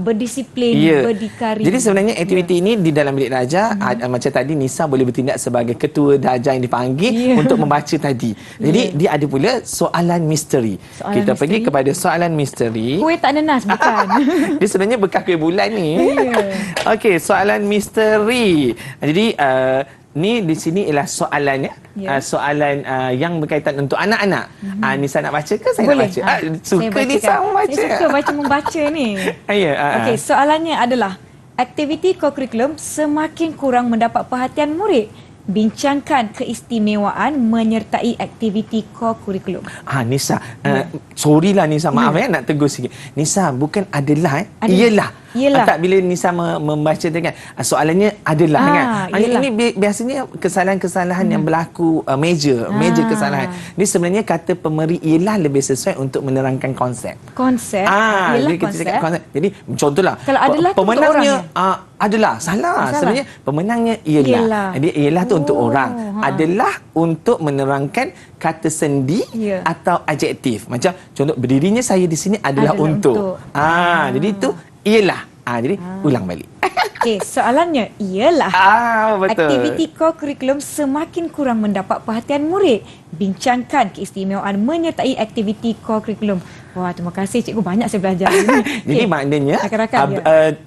berdisiplin, berdikari. Jadi sebenarnya aktiviti ini di dalam bilik darjah macam tadi Nisa boleh bertindak sebagai ketua darjah yang dipanggil untuk membaca tadi. Jadi dia ada pula soalan misteri. Kita pergi kepada soalan misteri. Kuih tak nenas bukan? Dia sebenarnya bekas kuih bulan ni. Okey, soalan misteri. Jadi ni di sini ialah soalannya. Soalan yang berkaitan untuk anak-anak. Nisa nak baca ke saya Boleh. nak baca? Suka Nisa membaca. Saya suka membaca ni. Okey, soalannya adalah aktiviti co-curriculum semakin kurang mendapat perhatian murid. Bincangkan keistimewaan menyertai aktiviti co-curriculum. Nisa, sorry lah Nisa, maaf nak tegur sikit. Nisa, bukan adalah, ialah. Tak, bila Nisa membaca tu kan, soalannya adalah kan. Ini biasanya kesalahan-kesalahan yang berlaku major kesalahan. Ini sebenarnya kata pemberi ialah lebih sesuai untuk menerangkan konsep. Ialah konsep. Jadi contohlah, kalau adalah pemenangnya adalah salah. Sebenarnya pemenangnya ialah. Jadi ialah tu untuk orang. Adalah untuk menerangkan kata sendi atau adjektif. Macam contoh, berdirinya saya di sini adalah untuk. Jadi itu ialah. Jadi ulang balik. Okey, soalannya ialah betul. aktiviti co-curriculum semakin kurang mendapat perhatian murid. Bincangkan keistimewaan menyertai aktiviti co-curriculum. Wah, terima kasih cikgu, banyak saya belajar ini. Jadi maknanya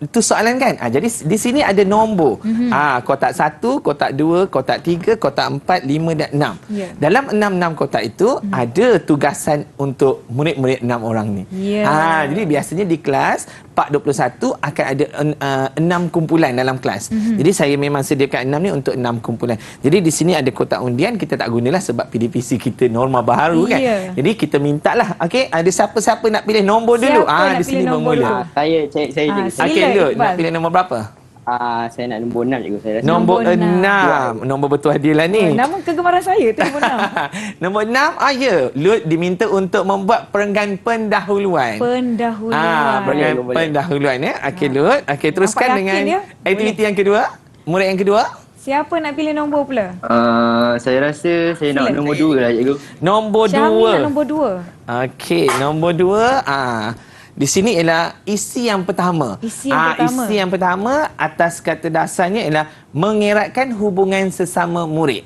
itu soalan kan. Jadi di sini ada nombor. Kotak 1, kotak 2, kotak 3, kotak 4, 5 dan 6. Dalam 6 kotak itu ada tugasan untuk murid-murid 6 orang ni. Jadi biasanya di kelas Pak 21 akan ada 6 kumpulan dalam kelas. Jadi saya memang sediakan 6 ni untuk 6 kumpulan. Jadi di sini ada kotak undian, kita tak gunalah sebab PDPC kita norma baru kan. Jadi kita mintalah. Okey, ada siapa nak pilih nombor dulu? Di sini bermula. Saya Okey, Lut, nak pilih nombor berapa? Saya nak nombor 6 cikgu. Saya rasa. Nombor Nombor 6. Nombor bertuahdir lah ni. Nama kegemaran saya tu nombor 6. Nombor 6, ya. Lut diminta untuk membuat perenggan pendahuluan. Pendahuluan. Perenggan Boleh. pendahuluan ya. Okey Lut. Okey, teruskan Nampak dengan yakin dia? aktiviti yang kedua. Murid yang kedua. Siapa nak pilih nombor pula? Saya rasa saya nak Sila. nombor 2 lah cikgu. Nombor Syahmi 2. nak nombor 2. Okey, nombor 2. Di sini ialah isi yang pertama. Isi yang pertama. Isi yang pertama atas kata dasarnya ialah mengeratkan hubungan sesama murid.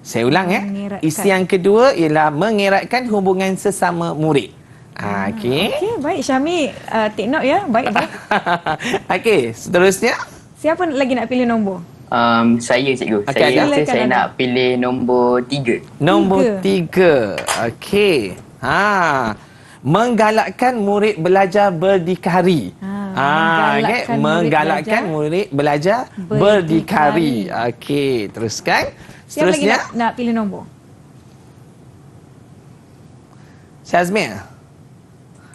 Saya ulang ya. Mengeratkan. Isi yang kedua ialah mengeratkan hubungan sesama murid. Okey. Okey, baik Syahmi, take note ya. Baik. Okey, seterusnya. Siapa lagi nak pilih nombor? Saya cikgu. Okey, Saya Adam. rasa saya Silakan, nak pilih nombor 3. Nombor 3. Okey. Menggalakkan murid belajar berdikari. Menggalakkan murid belajar berdikari. Okey, teruskan. Siapa lagi Seterusnya, nak pilih nombor? Syazmi.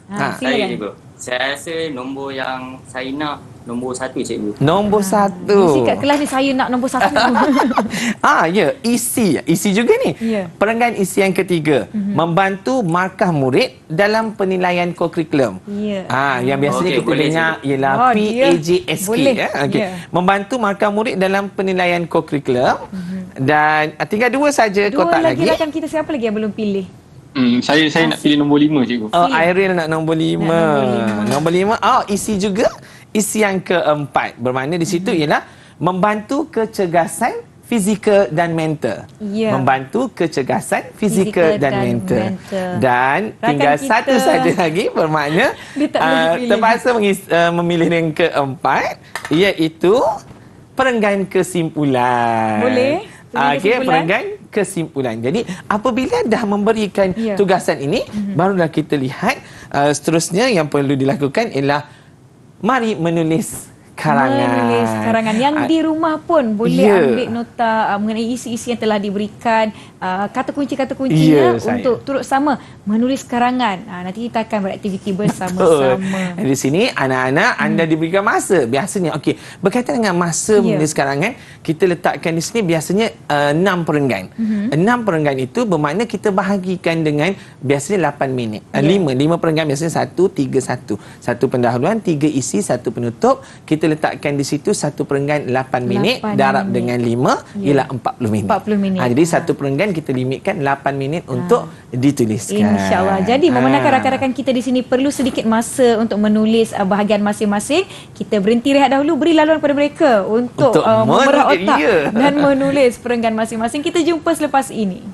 Saya Silakan. cikgu. Saya rasa nombor yang saya nak nombor 1 cikgu. Nombor 1. Mesti kat kelas ni saya nak nombor 1. Ya, isi juga ni. Ya. Perenggan isi yang ketiga, membantu markah murid dalam penilaian kokurikulum. Ya. Yang biasanya Okey, kita boleh, dengar cikgu. ialah dia PAJSK boleh. ya. Okey. Ya. Membantu markah murid dalam penilaian kokurikulum. Dan tinggal 2 saja Dua kotak lagi lagi. rakan kita, siapa lagi yang belum pilih? Saya nak pilih nombor 5 cikgu. Iril nak nombor 5. Nombor 5. Isi juga. Isi yang keempat. Bermakna di situ ialah membantu kecergasan fizikal dan mental. Ya. Membantu kecergasan fizikal dan mental. Dan Rakan tinggal kita- satu saja lagi, bermakna Dia tak boleh pilih. terpaksa memilih yang keempat, iaitu perenggan kesimpulan. Boleh? Perenggan Okey, kesimpulan? perenggan kesimpulan. Jadi apabila dah memberikan Ya. tugasan ini, barulah kita lihat seterusnya yang perlu dilakukan ialah mari menulis karangan. Menulis karangan. Yang di rumah pun boleh Ya. ambil nota mengenai isi-isi yang telah diberikan, kata kunci-kata Ya, kuncinya saya. untuk turut sama menulis karangan. Nanti kita akan beraktiviti Betul. bersama-sama. Di sini anak-anak anda diberikan masa. Biasanya berkaitan dengan masa Ya. menulis karangan, kita letakkan di sini biasanya 6 perenggan. 6 perenggan itu bermakna kita bahagikan dengan biasanya 8 minit. 5 perenggan biasanya 1 3 1. 1 pendahuluan, 3 isi, 1 penutup. Kita letakkan di situ 1 perenggan 8 minit 8 darab minit. dengan 5 ialah 40 minit. 40 minit. Jadi 1 perenggan kita limitkan 8 minit untuk dituliskan. InsyaAllah. Jadi memandangkan rakan-rakan kita di sini perlu sedikit masa untuk menulis bahagian masing-masing. Kita berhenti rehat dahulu, beri laluan kepada mereka untuk memerah menulis, otak ya. dan menulis perenggan masing-masing. Kita jumpa selepas ini.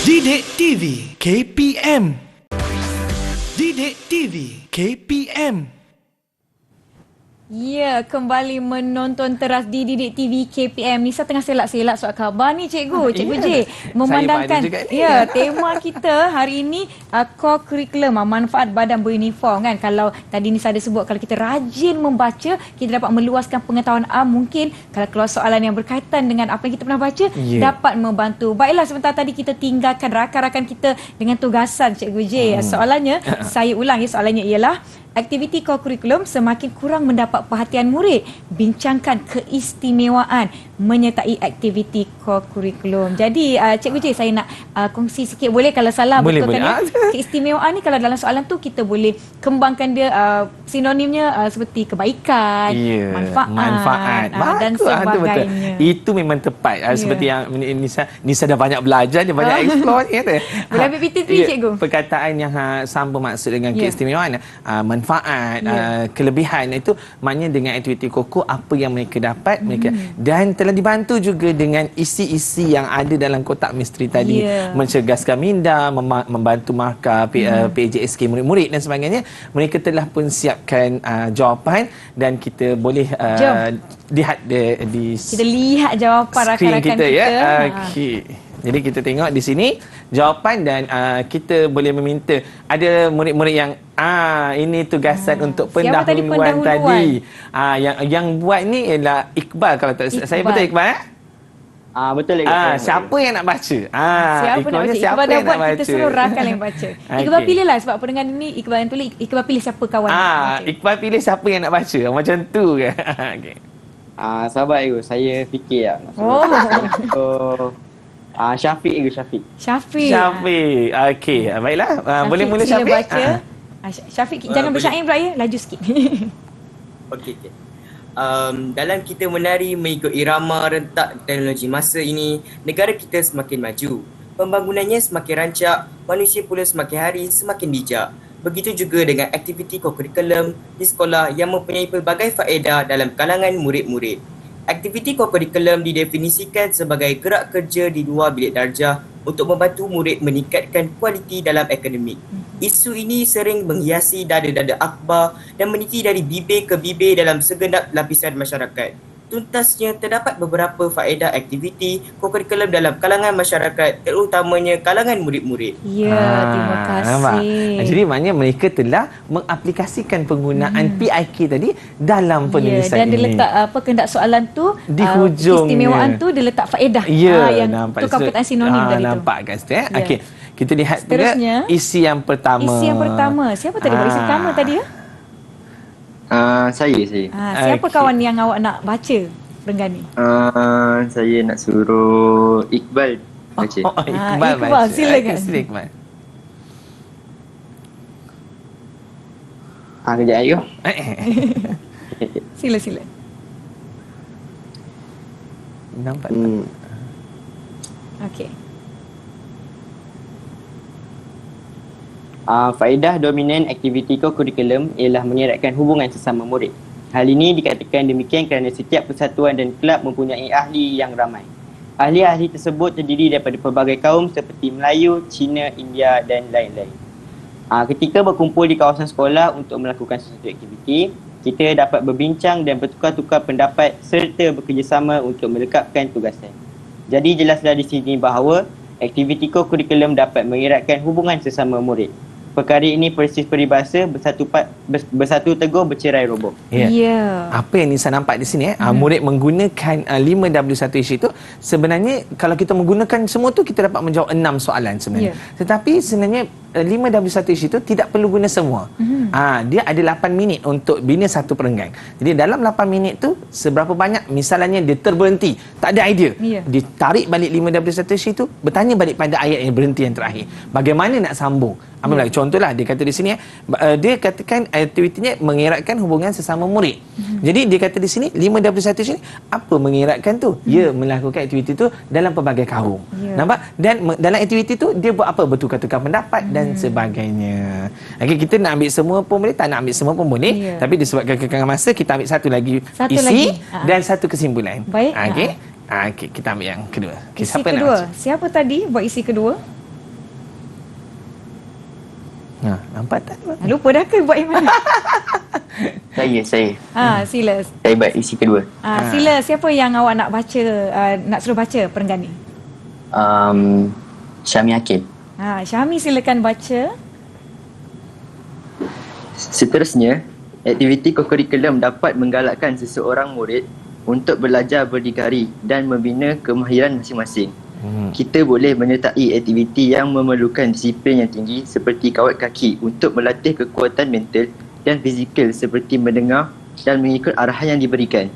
Didik TV KPM. Didik TV KPM. Ya, kembali menonton teras di Didik TV KPM. Nisa tengah selak-selak soal khabar ni cikgu. Cikgu J. Memandangkan tema kita hari ini core curriculum, manfaat badan beruniform kan. Kalau tadi Nisa ada sebut kalau kita rajin membaca, kita dapat meluaskan pengetahuan mungkin kalau keluar soalan yang berkaitan dengan apa yang kita pernah baca, dapat membantu. Baiklah, sebentar tadi kita tinggalkan rakan-rakan kita dengan tugasan cikgu J. Soalannya, saya ulang ya, soalannya ialah aktiviti core curriculum semakin kurang mendapat perhatian murid. Bincangkan keistimewaan menyertai aktiviti core kurikulum. Jadi Cikgu J, saya nak kongsi sikit, boleh kalau salah betulkan ya. Keistimewaan ni kalau dalam soalan tu kita boleh kembangkan dia sinonimnya seperti kebaikan, manfaat dan sebagainya. Itu memang tepat. Seperti yang Nisa dah banyak belajar, dia banyak explore kata. Boleh ambil PT3 Cikgu. Perkataan yang sama maksud dengan keistimewaan, manfaat, kelebihan itu maknanya dengan aktiviti koko apa yang mereka dapat, mereka dan telah dibantu juga dengan isi-isi yang ada dalam kotak misteri tadi, mencerdaskan minda, membantu markah PJSK murid-murid dan sebagainya. Mereka telah pun siapkan jawapan dan kita boleh lihat kita lihat jawapan rakan-rakan kita. Okey. Jadi kita tengok di sini jawapan dan kita boleh meminta, ada murid-murid yang ini tugasan untuk pendahuluan tadi. Yang buat ni ialah Iqbal kalau tak saya betul Iqbal Betul siapa yang nak baca? Siapa nak baca? Iqbal dah buat, kita suruh rakan yang baca. Iqbal pilihlah sebab pendengar ni Iqbal yang tulis, Iqbal pilih siapa kawan nak baca. Iqbal pilih siapa yang nak baca. Macam tu ke? Okey. Sabar Ibu, saya fikir lah. Syafiq. Okey, baiklah. Boleh mula Syafiq. Baca. Syafiq jangan bersyair pula ya, laju sikit. Okey. Dalam kita menari mengikut irama rentak teknologi masa ini, negara kita semakin maju. Pembangunannya semakin rancak, manusia pula semakin hari semakin bijak. Begitu juga dengan aktiviti kokurikulum di sekolah yang mempunyai pelbagai faedah dalam kalangan murid-murid. Aktiviti kokurikulum didefinisikan sebagai gerak kerja di luar bilik darjah untuk membantu murid meningkatkan kualiti dalam akademik. Isu ini sering menghiasi dada-dada akhbar dan meniti dari bibir ke bibir dalam segenap lapisan masyarakat. Tuntasnya, terdapat beberapa faedah aktiviti kokurikulum dalam kalangan masyarakat, terutamanya kalangan murid-murid. Terima kasih. Nampak? Jadi maknanya mereka telah mengaplikasikan penggunaan PIK tadi dalam penulisan dan ini. Dan dia letak kehendak soalan tu di hujung istimewaan tu dia letak faedah. Yang tukar perkataan sinonim tadi tu. Nampak kan? Okey. Kita lihat seterusnya, juga isi yang pertama. Siapa tadi buat isi pertama tadi ya? Saya. Siapa kawan yang awak nak baca perenggan ni? Saya nak suruh Iqbal baca. Iqbal baca. Silakan. Iqbal. Kejap ayo. Sila. Nampak. Okey. Faedah dominan aktiviti kokurikulum ialah mengeratkan hubungan sesama murid. Hal ini dikatakan demikian kerana setiap persatuan dan kelab mempunyai ahli yang ramai. Ahli-ahli tersebut terdiri daripada pelbagai kaum seperti Melayu, Cina, India dan lain-lain. Ketika berkumpul di kawasan sekolah untuk melakukan sesuatu aktiviti, kita dapat berbincang dan bertukar-tukar pendapat serta bekerjasama untuk melengkapkan tugasan. Jadi jelaslah di sini bahawa aktiviti kokurikulum dapat mengeratkan hubungan sesama murid. Perkara ini persis peribahasa bersatu teguh bercerai roboh. Apa yang Nisa nampak di sini murid menggunakan 5W1H itu sebenarnya kalau kita menggunakan semua tu kita dapat menjawab 6 soalan sebenarnya. Tetapi sebenarnya 5W1H itu tidak perlu guna semua. Dia ada 8 minit untuk bina satu perenggan. Jadi dalam 8 minit tu seberapa banyak misalnya dia terberhenti, tak ada idea. Ditarik balik 5W1H itu, bertanya balik pada ayat yang berhenti yang terakhir. Bagaimana nak sambung? Contohlah dia kata di sini dia katakan aktivitinya mengeratkan hubungan sesama murid. Jadi dia kata di sini 5W1H ni apa mengeratkan tu? Dia melakukan aktiviti tu dalam pelbagai kaum. Nampak? Dan dalam aktiviti tu dia buat apa? Bertukar-tukar pendapat dan sebagainya. Okey, kita nak ambil semua pun boleh, tak nak ambil semua pun boleh. Tapi disebabkan kekangan masa kita ambil satu lagi isi dan satu kesimpulan. Baik. Okey, kita ambil yang kedua. Isi kedua. Siapa tadi buat isi kedua? Nampak tak? Lupa dah ke buat yang mana? Saya. Sila. Saya buat isi kedua. Sila, siapa yang awak nak baca, nak suruh baca perenggan ni? Syami Hakim. Syami, silakan baca. Seterusnya, aktiviti kokurikulum dapat menggalakkan seseorang murid untuk belajar berdikari dan membina kemahiran masing-masing. Kita boleh menyertai aktiviti yang memerlukan disiplin yang tinggi seperti kawat kaki untuk melatih kekuatan mental dan fizikal seperti mendengar dan mengikut arahan yang diberikan.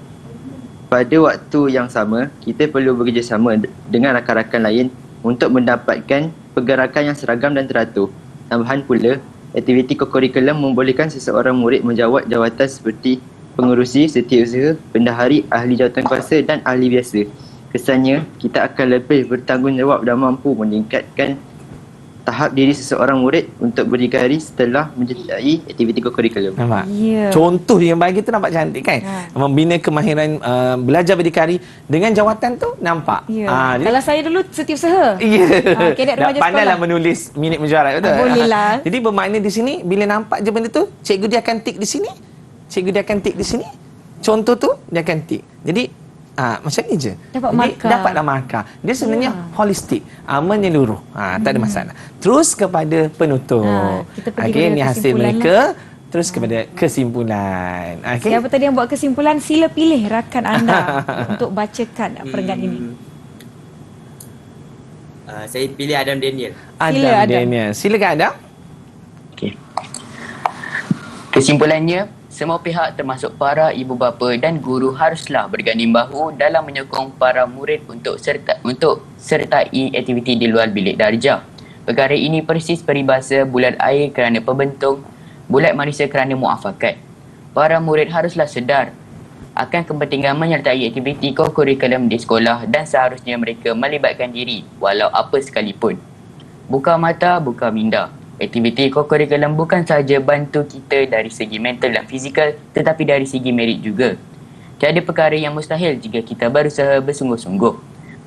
pada waktu yang sama, kita perlu bekerjasama dengan rakan-rakan lain untuk mendapatkan pergerakan yang seragam dan teratur. Tambahan pula, aktiviti kokurikulum membolehkan seseorang murid menjawat jawatan seperti pengerusi, setiausaha, bendahari, ahli jawatankuasa dan ahli biasa. Kesannya, kita akan lebih bertanggungjawab dan mampu meningkatkan tahap diri seseorang murid untuk berdikari setelah menyertai aktiviti kokurikulum. Nampak? Ya. Contoh yang bagi tu nampak cantik kan? Membina kemahiran belajar berdikari dengan jawatan tu nampak. Ya. Kalau saya dulu setiausaha. Ya. Kadet remaja Pandailah sekolah. menulis minit mesyuarat, betul? Bolehlah. Jadi bermakna di sini bila nampak je benda tu, cikgu dia akan tik di sini. Cikgu dia akan tik di sini. Contoh tu dia akan tik. Jadi macam ni je. Dapat Jadi, markah. dapatlah markah. Dia sebenarnya holistik, menyeluruh. Tak ada masalah. Terus kepada penutup. Kita pergi Okey, kepada ni hasil kesimpulan mereka. Terus kepada kesimpulan. Okey. Siapa tadi yang buat kesimpulan, sila pilih rakan anda untuk bacakan perenggan ini. Saya pilih Adam Daniel. Sila, Adam. Daniel. Silakan Adam. Kesimpulannya, semua pihak termasuk para ibu bapa dan guru haruslah berganding bahu dalam menyokong para murid untuk sertai aktiviti di luar bilik darjah. Perkara ini persis peribahasa bulat air kerana pembentung, bulat manusia kerana muafakat. Para murid haruslah sedar akan kepentingan menyertai aktiviti kokurikulum di sekolah dan seharusnya mereka melibatkan diri walau apa sekalipun. Buka mata, buka minda. Aktiviti kokurikulum bukan sahaja bantu kita dari segi mental dan fizikal tetapi dari segi merit juga. Tiada perkara yang mustahil jika kita berusaha bersungguh-sungguh.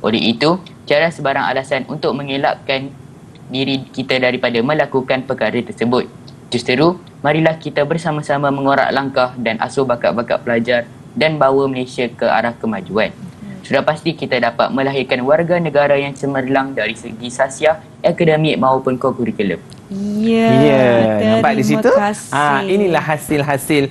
Oleh itu, tiada sebarang alasan untuk mengelakkan diri kita daripada melakukan perkara tersebut. Justeru, marilah kita bersama-sama mengorak langkah dan asuh bakat-bakat pelajar dan bawa Malaysia ke arah kemajuan. Sudah pasti kita dapat melahirkan warga negara yang cemerlang dari segi sasiah, akademik maupun kokurikulum. Ya, nampak di situ. kasih. Inilah hasil-hasil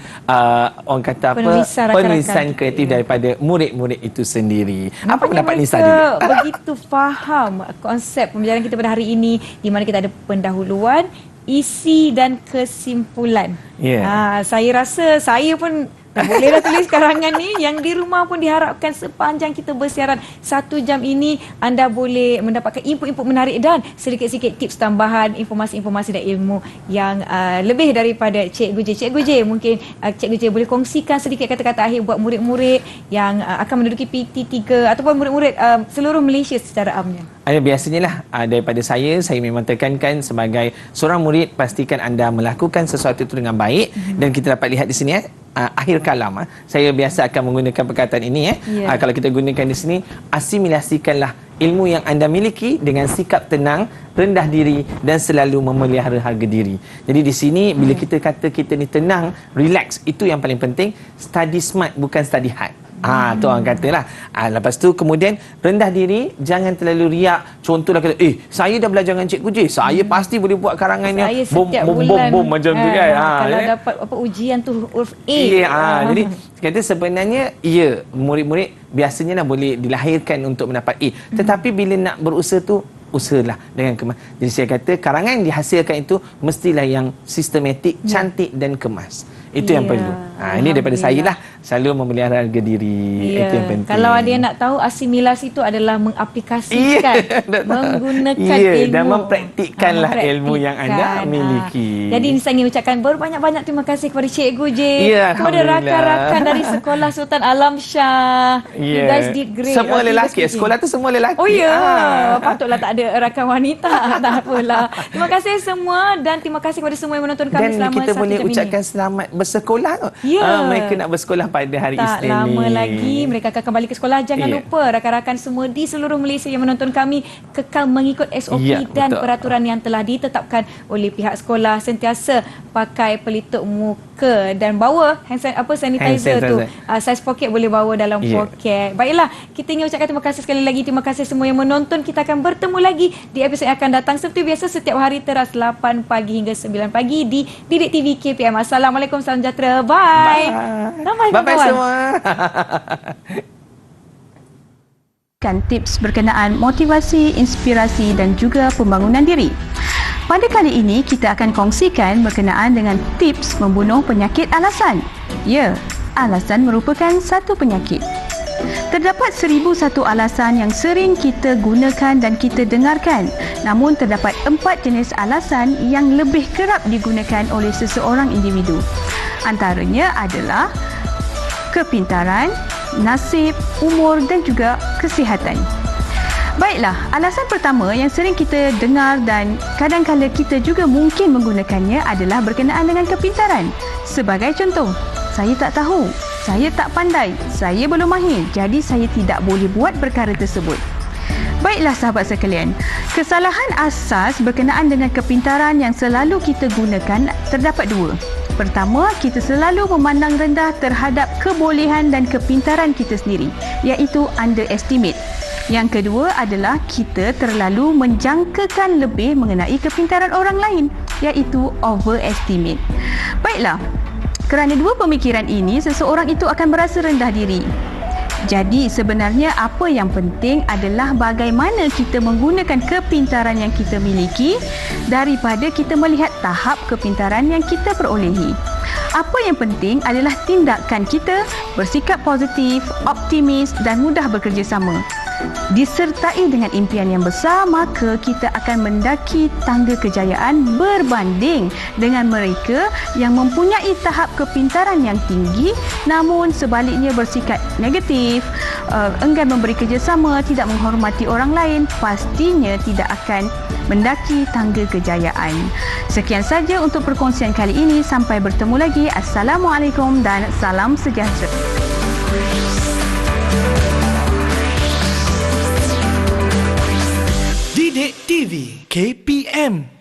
orang kata apa? Penulisan Penulisan rakan-rakan. kreatif daripada murid-murid itu sendiri. Apa Nampaknya pendapat Nisa mereka dulu? begitu faham konsep pembelajaran kita pada hari ini, di mana kita ada pendahuluan, isi dan kesimpulan. Ya. Saya rasa saya pun bolehlah tulis karangan ni. Yang di rumah pun diharapkan sepanjang kita bersiaran 1 jam ini, anda boleh mendapatkan input-input menarik dan sedikit-sedikit tips tambahan, informasi-informasi dan ilmu yang lebih daripada Cikgu J. Cikgu J, mungkin Cikgu J boleh kongsikan sedikit kata-kata akhir buat murid-murid yang akan menduduki PT3 ataupun murid-murid seluruh Malaysia secara amnya. Biasanya lah daripada saya memang tekankan sebagai seorang murid, pastikan anda melakukan sesuatu itu dengan baik. Dan kita dapat lihat di sini akhir kalam saya biasa akan menggunakan perkataan ini kalau kita gunakan di sini, asimilasikanlah ilmu yang anda miliki dengan sikap tenang, rendah diri dan selalu memelihara harga diri. Jadi di sini bila kita kata kita ni tenang, relax, itu yang paling penting. Study smart bukan study hard. Tu orang katalah. Lepas tu kemudian rendah diri, jangan terlalu riak. Contohlah kata, saya dah belajar dengan Cikgu J, saya pasti boleh buat karangan yang bom macam tu kan. Kalau dapat apa ujian tu huruf A. Jadi kata sebenarnya murid-murid biasanya boleh dilahirkan untuk mendapat A. Tetapi bila nak berusaha tu, usahalah dengan kemas. Jadi saya kata karangan dihasilkan itu mestilah yang sistematik, cantik dan kemas. Itu yang perlu. Ini daripada saya lah, selalu memelihara harga diri. Itu yang penting. Kalau ada yang nak tahu, asimilasi itu adalah mengaplikasikan, menggunakan ilmu dan mempraktikkanlah ilmu yang anda miliki. Jadi saya ingin ucapkan berbanyak-banyak terima kasih kepada Cikgu J, kepada rakan-rakan dari Sekolah Sultan Alam Shah. You guys did great. Semua lelaki. Sekolah tu semua lelaki. Oh ya, patutlah tak ada rakan wanita. Tak apalah. Terima kasih semua dan terima kasih kepada semua yang menonton kami selama 1 jam ini. Dan kita boleh ucapkan selamat bersekolah. Mereka nak bersekolah pada hari Isnin ni. Tak lama lagi mereka akan kembali ke sekolah. Jangan lupa rakan-rakan semua di seluruh Malaysia yang menonton kami kekal mengikut SOP dan peraturan yang telah ditetapkan oleh pihak sekolah. Sentiasa pakai pelitup muka dan bawa sanitizer tu. Saiz poket boleh bawa dalam poket. Baiklah, kita ingin ucapkan terima kasih sekali lagi. Terima kasih semua yang menonton. Kita akan bertemu lagi di episod yang akan datang seperti biasa setiap hari teras 8 pagi hingga 9 pagi di Didik TV KPM. Assalamualaikum, salam sejahtera. Bye. Bye semua. Tips berkenaan motivasi, inspirasi dan juga pembangunan diri. Pada kali ini kita akan kongsikan berkenaan dengan tips membunuh penyakit alasan. Ya, alasan merupakan satu penyakit. Terdapat 1001 alasan yang sering kita gunakan dan kita dengarkan. Namun terdapat 4 jenis alasan yang lebih kerap digunakan oleh seseorang individu. Antaranya adalah kepintaran, nasib, umur dan juga kesihatan. Baiklah, alasan pertama yang sering kita dengar dan kadang-kala kita juga mungkin menggunakannya adalah berkenaan dengan kepintaran. Sebagai contoh, saya tak tahu, saya tak pandai, saya belum mahir, jadi saya tidak boleh buat perkara tersebut. Baiklah sahabat sekalian, kesalahan asas berkenaan dengan kepintaran yang selalu kita gunakan terdapat 2. Pertama, kita selalu memandang rendah terhadap kebolehan dan kepintaran kita sendiri, iaitu underestimate. Yang kedua adalah kita terlalu menjangkakan lebih mengenai kepintaran orang lain, iaitu overestimate. Baiklah, kerana 2 pemikiran ini, seseorang itu akan merasa rendah diri. Jadi sebenarnya apa yang penting adalah bagaimana kita menggunakan kepintaran yang kita miliki daripada kita melihat tahap kepintaran yang kita perolehi. Apa yang penting adalah tindakan kita bersikap positif, optimis dan mudah bekerjasama. Disertai dengan impian yang besar, maka kita akan mendaki tangga kejayaan berbanding dengan mereka yang mempunyai tahap kepintaran yang tinggi namun sebaliknya bersikap negatif, enggan memberi kerjasama, tidak menghormati orang lain, pastinya tidak akan mendaki tangga kejayaan. Sekian saja untuk perkongsian kali ini. Sampai bertemu lagi. Assalamualaikum dan salam sejahtera. Didik TV KPM